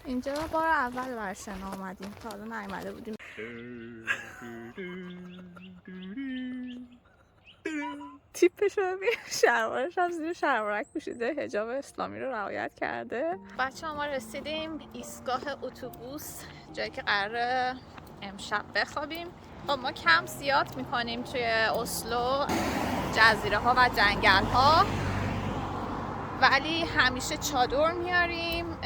اینجا بار اول برای شنا اومدیم، تا حالا نیومده بودیم. تیپش رو ببین، شلوارش هم زیر شلوارک پوشیده، حجاب اسلامی رو رعایت کرده. بچه ها ما رسیدیم ایستگاه اتوبوس، جایی که قراره امشب بخوابیم. خب ما کمپ زیاد میکنیم توی اسلو، جزیره ها و جنگل ها، ولی همیشه چادر میاریم.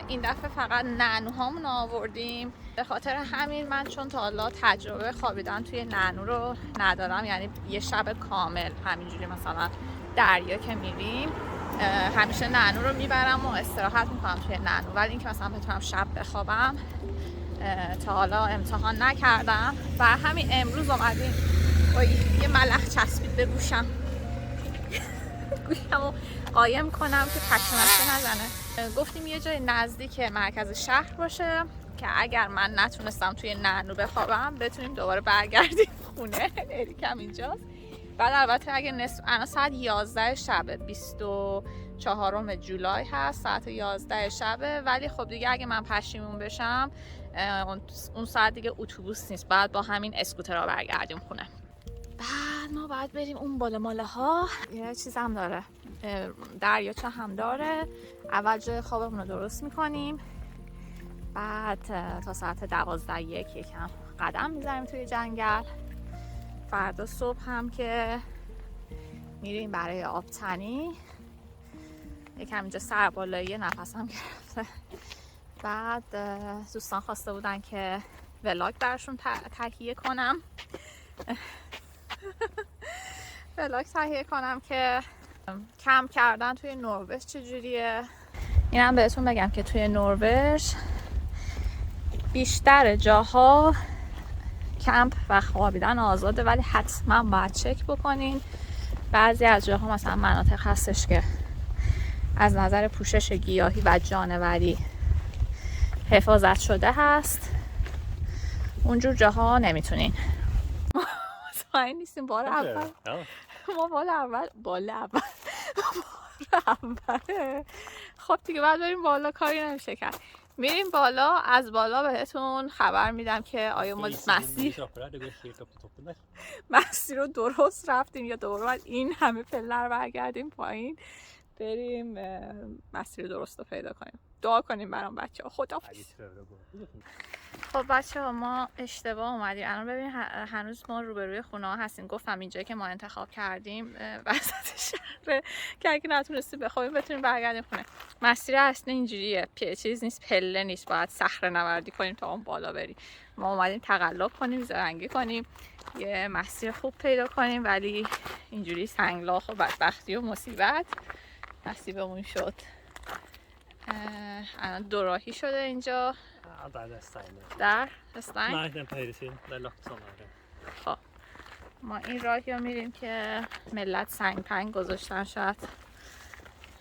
این دفعه فقط نعنوهامون آوردیم. به خاطر همین من چون تا حالا تجربه خوابیدن توی نعنو رو ندارم، یعنی یه شب کامل همینجوری مثلا دریا که میریم همیشه نعنو رو میبرم و استراحت میکنم توی نعنو، ولی اینکه مثلا بتونم شب بخوابم تا حالا امتحان نکردم. و همین امروز اومدیم. یه ملخ چسبید به گوشم، گوشمو قایم کنم که پکمشه نزنه. گفتیم یه جای نزدیک مرکز شهر باشه که اگر من نتونستم توی نعنو بخوابم بتونیم دوباره برگردیم خونه. اریکم اینجاست. بعد البته اگه الان ساعت 11 شبه، 24 جولای هست، ساعت 11 شبه، ولی خب دیگه اگه من پشیمون بشم اون ساعت دیگه اتوبوس نیست، بعد با همین اسکوترها برگردیم خونه. بعد ما باید بریم اون بالا ماله ها. یه چیز هم داره، دریاچه هم داره. اول جای خوابمون رو درست میکنیم، بعد تا ساعت 12 یکم قدم میزنیم توی جنگل. فردا صبح هم که میریم برای آبتنی. یکم اینجا سربالایی، نفسم گرفته. بعد دوستان خواسته بودن که ولاگ برشون تهیه کنم ولاگ تهیه کنم که کمپ کردن توی نروژ چجوریه. اینم بهتون بگم که توی نروژ بیشتر جاها کمپ و خوابیدن آزاده، ولی حتما باید چک بکنین. بعضی از جاها مثلا مناطق هستش که از نظر پوشش گیاهی و جانوری حفاظت شده هست، اونجور جاها نمیتونین. مطمئن نیستیم بار اول ما بال اول خب دیگه بعد بریم بالا، کاری نمیشه کرد. میریم بالا. از بالا بهتون خبر میدم که آیا ما مسیر رو درست رفتیم یا دوباره باید این همه پله رو برگردیم پایین بریم مسیر درست رو پیدا کنیم. دعا کنیم برام بچه ها. خداحافظ. خب بچه ها ما اشتباه اومدیم. الان ببین هنوز ما روبروی خونه ها هستیم. گفتم اینجایی که ما انتخاب کردیم وسط شهره که اگه نتونستیم بخوابیم بتونیم برگردیم خونه. مسیر اصلا اینجوریه، چیز نیست، پله نیست، باید صخره نوردی کنیم تا اون بالا بریم. ما اومدیم تقلب کنیم، زرنگی کنیم، یه مسیر خوب پیدا کنیم، ولی اینجوری سنگلاخ و بدبختی و مصیبت نصیبمون شد. الان دوراهی شده اینجا. در استنگ؟ خب ما این راهی رو میریم که ملت سنگ پنگ گذاشتن، شاید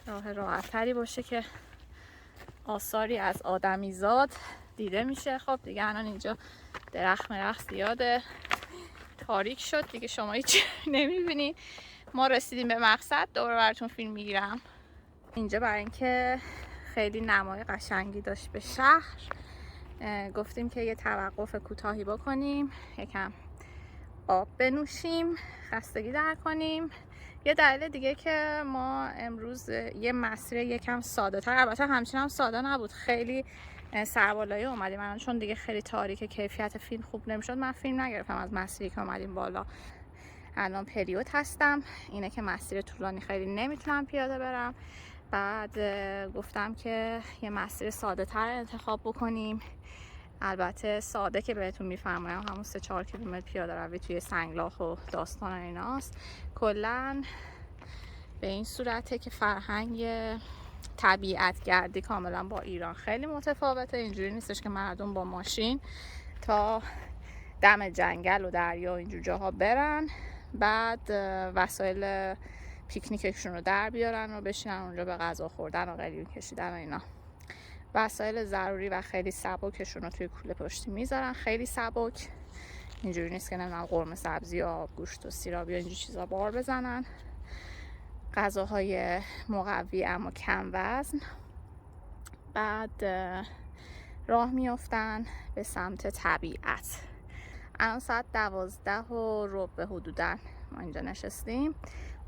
راه راحت تری باشه که آثاری از آدمیزاد دیده میشه. خب دیگه الان اینجا درخت زیاده، تاریک شد دیگه، شما هیچ نمیبینید. ما رسیدیم به مقصد. دوباره براتون فیلم میگیرم. اینجا برای اینکه خیلی نمای قشنگی داشت به شهر، گفتیم که یه توقف کوتاهی بکنیم، یکم آب بنوشیم، خستگی در کنیم. یه دلیل دیگه که ما امروز یه مسیر یکم ساده تر، البته همچنان هم ساده نبود، خیلی سربالایی اومدیم الان، چون دیگه خیلی تاریکه، کیفیت فیلم خوب نمیشد، من فیلم نگرفتم از مسیری که اومدیم بالا. الان پریود هستم، اینه که مسیر طولانی خیلی نمیتونم پیاده برم. بعد گفتم که یه مسیر ساده تر انتخاب بکنیم. البته ساده که بهتون میفرمایم همون 3-4 کیلومتر پیاده روی توی سنگلاخ و داستان ایناست. کلا به این صورته که فرهنگ طبیعت گردی کاملا با ایران خیلی متفاوته. اینجوری نیستش که مردم با ماشین تا دم جنگل و دریا و اینجور جاها برن، بعد وسایل پیکنیکشون رو در بیارن و بشینن اونجا به غذا خوردن و قلیون کشیدن و اینا. وسایل ضروری و خیلی سبکشون رو توی کوله پشتی میذارن، خیلی سبک. اینجوری نیست که نمیدونم قرمه سبزی یا گوشت و سیراب یا اینجور چیزا بار بزنن. غذاهای مقوی اما کم وزن. بعد راه میافتن به سمت طبیعت. الان ساعت 12:15 حدوداً ما اینجا نشستیم.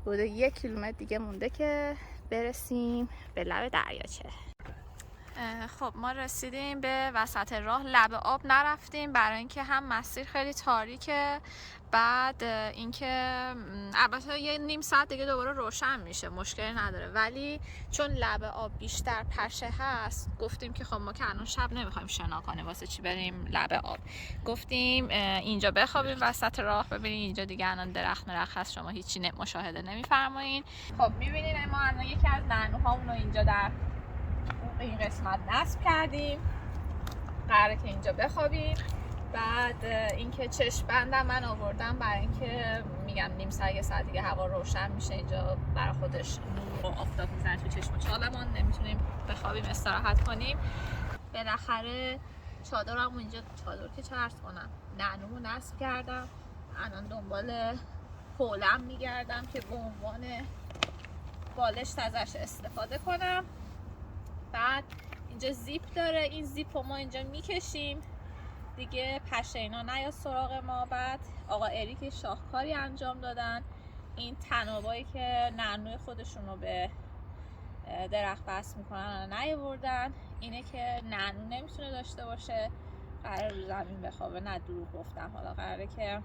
حدود 1 کیلومتر دیگه مونده که برسیم به لب دریاچه. خب ما رسیدیم به وسط راه. لب آب نرفتیم برای اینکه هم مسیر خیلی تاریکه، بعد اینکه البته یه نیم ساعت دیگه دوباره روشن میشه، مشکلی نداره، ولی چون لب آب بیشتر پشه هست گفتیم که خب ما که الان شب نمیخوایم شنا کنیم، واسه چی بریم لب آب. گفتیم اینجا بخوابیم وسط راه. ببینید اینجا دیگه الان درخت هست، شما هیچی مشاهده نمیفرمایین. خب میبینید ما الان یکی از نعنوهامون رو اینجا در این قسمت نصب کردیم، قراره که اینجا بخوابیم. بعد اینکه چشم بندم من آوردم برای اینکه میگم نیم ساعت 1 ساعت دیگه هوا روشن میشه، اینجا برای خودش نور و آفتاب میزنه تو چشم و چالمون، نمیتونیم بخوابیم استراحت کنیم. بالاخره چادرمو اینجا، چادر که چه عرض کنم، نعنومو نصب کردم. الان دنبال حولم میگردم که به عنوان بالشت ازش استفاده کنم. بعد اینجا زیپ داره، این زیپ رو ما اینجا میکشیم دیگه پشه اینا نیاد سراغ ما. بعد آقا اریک شاهکاری انجام دادن، این تنابایی که نعنوی خودشون رو به درخت بس میکنن نیاوردن. اینه که نعنو نمیتونه داشته باشه، قرار رو زمین بخوابه. نه دروغ گفتم، حالا قراره که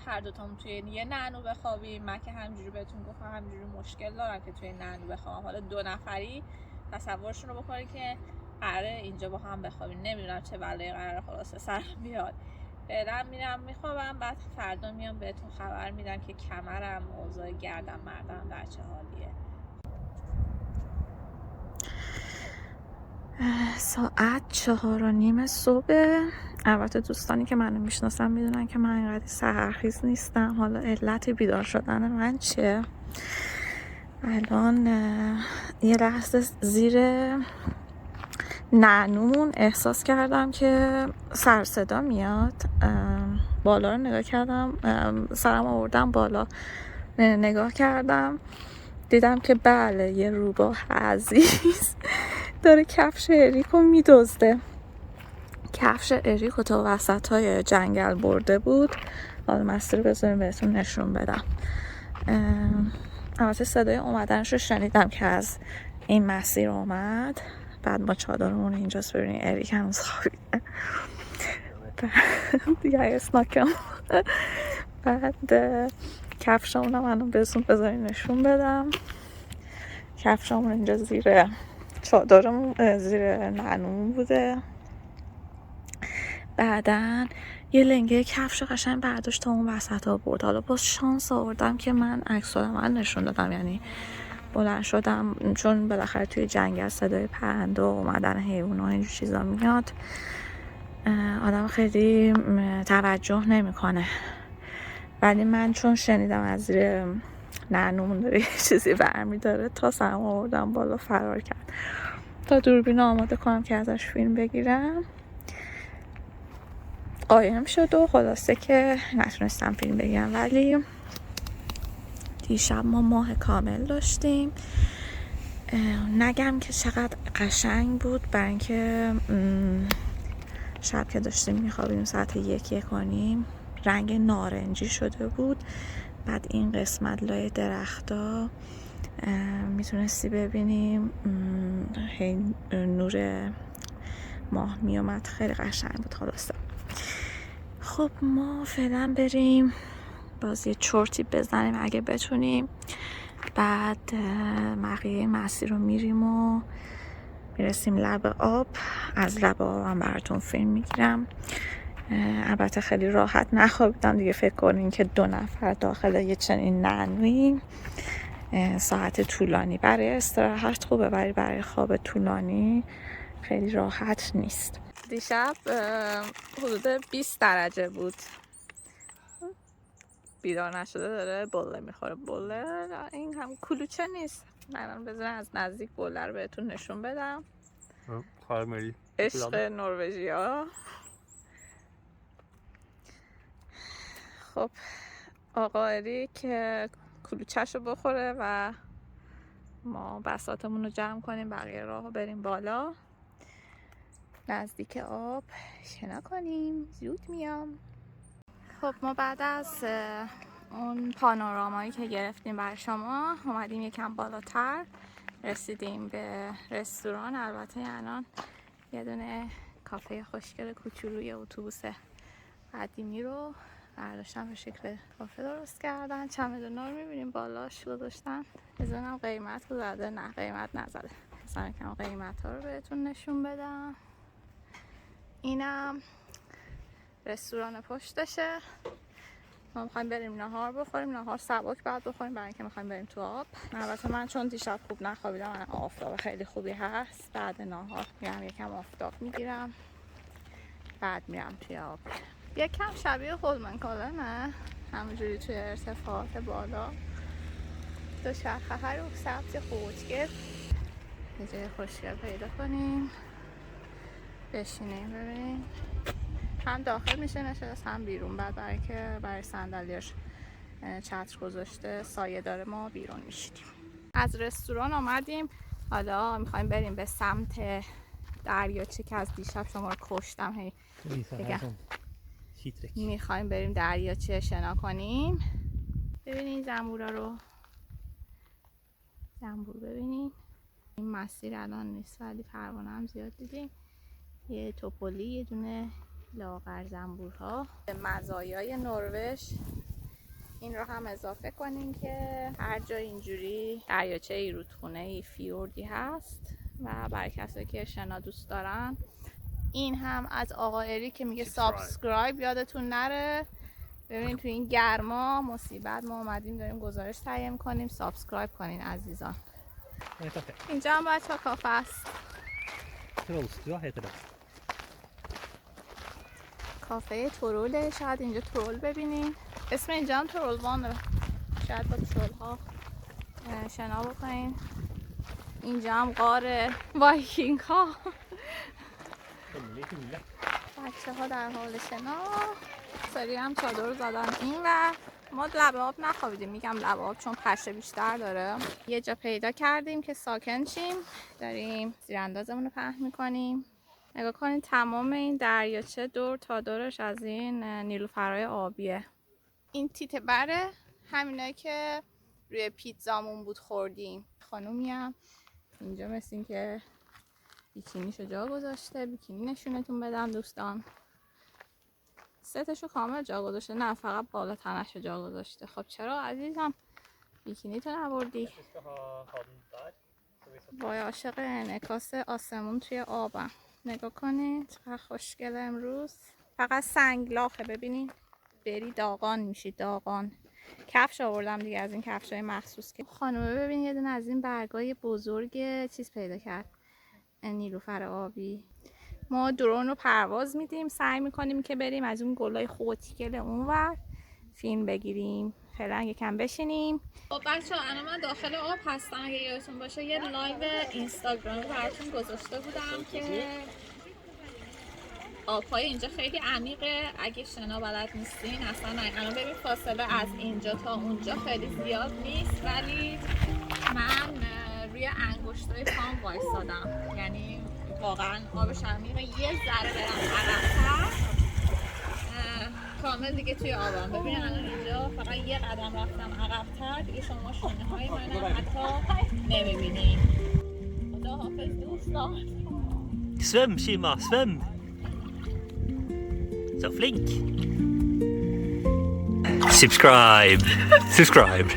هر دوتامون توی یه نعنو بخوابیم. من که همینجوری بهتون گفتم همینجوری مشکل دارم که توی نعنو بخوابم، حالا 2 نفری تصورشون رو بکنید که قراره اینجا با هم بخوابیم. نمیدونم چه بلایی قراره خلاصه سرم بیاد. فعلا میرم میخوابم، بعد فردا میام بهتون خبر میدم که کمرم، اوضاع گردم مردم در چه حالیه. ساعت 4:30 صبح. البته دوستانی که منو میشناسن میدونن که من اینقدر سحرخیز نیستم. حالا علت بیدار شدن من چیه؟ الان یه لحظه زیر نعنومون احساس کردم که سر صدا میاد. بالا رو نگاه کردم، سرم آوردم بالا نگاه کردم، دیدم که بله یه روباه عزیز داره کفش اریکو میدزده. کفش اریکو تا وسط های جنگل برده بود. حالا مسیر بذاریم بهتون نشون بدم. البته صدای اومدنش رو شنیدم که از این مسیر اومد. بعد ما چادرمون اینجاست، ببینید اریک هنوز خوابیده دیگه اسناکم. بعد کفشامونم الان بهتون بذارین نشون بدم. کفشامون اینجا زیر چادرمون، زیر نعنومون بوده. بعدن یه لنگه کفش قشنگ برداشت تا اون وسط ها برد. حالا باز شانس آوردم که من عکس من نشون دادم، یعنی بلند شدم چون بالاخره توی جنگل صدای پرنده و اومدن حیونا اینجور چیزا میاد، آدم خیلی توجه نمیکنه. ولی من چون شنیدم از زیر نعنومون داره یه چیزی برمیداره، تا سرم آوردم بالا فرار کرد تا دوربین آماده کنم که ازش فیلم بگیرم. قایم شد و خلاصه که نتونستم فیلم بگیرم. ولی دیشب ما ماه کامل داشتیم. نگم که چقدر قشنگ بود، برای اینکه شب که داشتیم میخوابیم ساعت 1:30 رنگ نارنجی شده بود. بعد این قسمت لای درختا میتونستی ببینیم نور ماه میومد، خیلی قشنگ بود. خلاصه خب ما فعلا بریم باز یه چرتی بزنیم اگه بتونیم، بعد بقیه مسیر رو میریم و میرسیم لب آب. از لب آب هم براتون فیلم میگیرم. البته خیلی راحت نخوابیدم دیگه. فکر کنین که 2 نفر داخل یه چنین نعنوی ساعت طولانی برای استراحت خوبه، ولی برای خواب طولانی خیلی راحت نیست. دیشب حدود 20 درجه بود. بیدار نشده داره بله میخوره. بله این هم کلوچه نیست. من بذارم از نزدیک بله رو بهتون نشون بدم. عشق نروژیا. خب آقا اریک کلوچه‌شو بخوره و ما بساطمون رو جمع کنیم، بقیه راه رو بریم بالا. نزدیک آب شنا کنیم. زود میام. خب ما بعد از اون پانورامایی که گرفتیم برای شما اومدیم یکم بالاتر، رسیدیم به رستوران. البته الان یه دونه کافه خوشگل کوچولوی اتوبوس قدیمی رو برداشتن به شکل کافه درست کردن. چمدونا رو میبینیم بالاش گذاشتن. بزنم قیمت گذارده؟ نه قیمت نزده. مثلا یکم قیمت ها رو بهتون نشون بدم. اینم رستوران پشتشه. ما میخوایم بریم نهار بخوریم. نهار سبک بعد بخوریم برای اینکه میخوایم بریم تو آب. البته من چون دیشب خوب نخوابیدم، من آفتاب خیلی خوبی هست. بعد نهار میرم یکم آفتاب میگیرم، بعد میرم توی آب. یکم شبیه هولمنکالنه، همونجوری توی ارتفاعات بالا. دو چرخه ها رو سبز خوشگل. یه جای خوشگل پیدا کنیم بشینیم ببینیم. هم داخل میشه نشست هم بیرون. بعد برای صندلیاش چتر گذاشته سایه داره، ما بیرون میشیدیم. از رستوران آمدیم، حالا میخوایم بریم به سمت دریاچه که از دیشب شما رو کشتم. هی میخوایم بریم دریاچه شنا کنیم. ببینین زنبورا رو، زنبور ببینین. این مسیر الان نیست ولی پروانه هم زیاد دیدیم. یه توپولی، یه دونه لاغر زنبورها. مزایای نروژ این رو هم اضافه کنیم که هر جا اینجوری دریاچه ای، رودخونه ای، فیوردی هست و برای کسایی که شنا دوست دارن. این هم از آقا اری که میگه سابسکرایب یادتون نره. ببینید تو این گرما مصیبت ما اومدیم داریم گزارش تهیه کنیم. سابسکرایب کنین عزیزان. اینجا هم بچه ها کافه است. کافه تروله. شاید اینجا ترول ببینین. اسم اینجا هم ترول وانه. شاید با ترول ها شنا بکنین. اینجا هم غار وایکینگ ها. بچه ها در حال شنا. سری هم چادر زدن این و ما لب آب نخوابیدیم. میگم لب آب چون پشه بیشتر داره. یه جا پیدا کردیم که ساکن شیم. داریم زیراندازمون رو پهن میکنیم. نگاه کنید تمام این دریاچه دور تا دورش از این نیلوفرای آبیه. این تیته بره همینایی که روی پیتزامون بود خوردیم. خانومی هم اینجا مثل این که بیکینیشو جا گذاشته. بیکینی نشونتون بدم دوستان. ستشو کامل جا گذاشته، نه فقط بالا تنشو جا گذاشته. خب چرا عزیزم بیکینی تو نبردی؟ وای عاشق انعکاس آسمون توی آبم. نگاه کنید چقدر خوشگله امروز. فقط سنگلاخه ببینید. بری داغان میشی داغان. کفش آوردم دیگه از این کفشای مخصوص که خانومه ببین یه دونه از این برگای بزرگ چیز پیدا کرد، نیلوفر آبی. ما درون رو پرواز میدیم، سعی میکنیم که بریم از اون گلای خوتگل اونور فیلم بگیریم. فعلا یکم بشینیم. خب بچه‌ها الان من داخل آب هستم. اگه یادتون باشه یه لایو اینستاگرام براتون گذاشته بودم که آب‌های اینجا خیلی عمیقه. اگه شنا بلد نیستین اصلا الان ببین فاصله از اینجا تا اونجا خیلی زیاد نیست، ولی من روی انگشتای پام وایسادم. یعنی واقعا آبش عمیقه. یه ذره برم عقب‌تر کامل دیگه توی آبم. ببین الان اینجا فقط یه قدم رفتم عقب‌تر دیگه شما شونه‌های منم حتی نمی‌بینید. خداحافظ دوستان. Svøm, Shima, svøm! Så flink! Subscribe! Subscribe!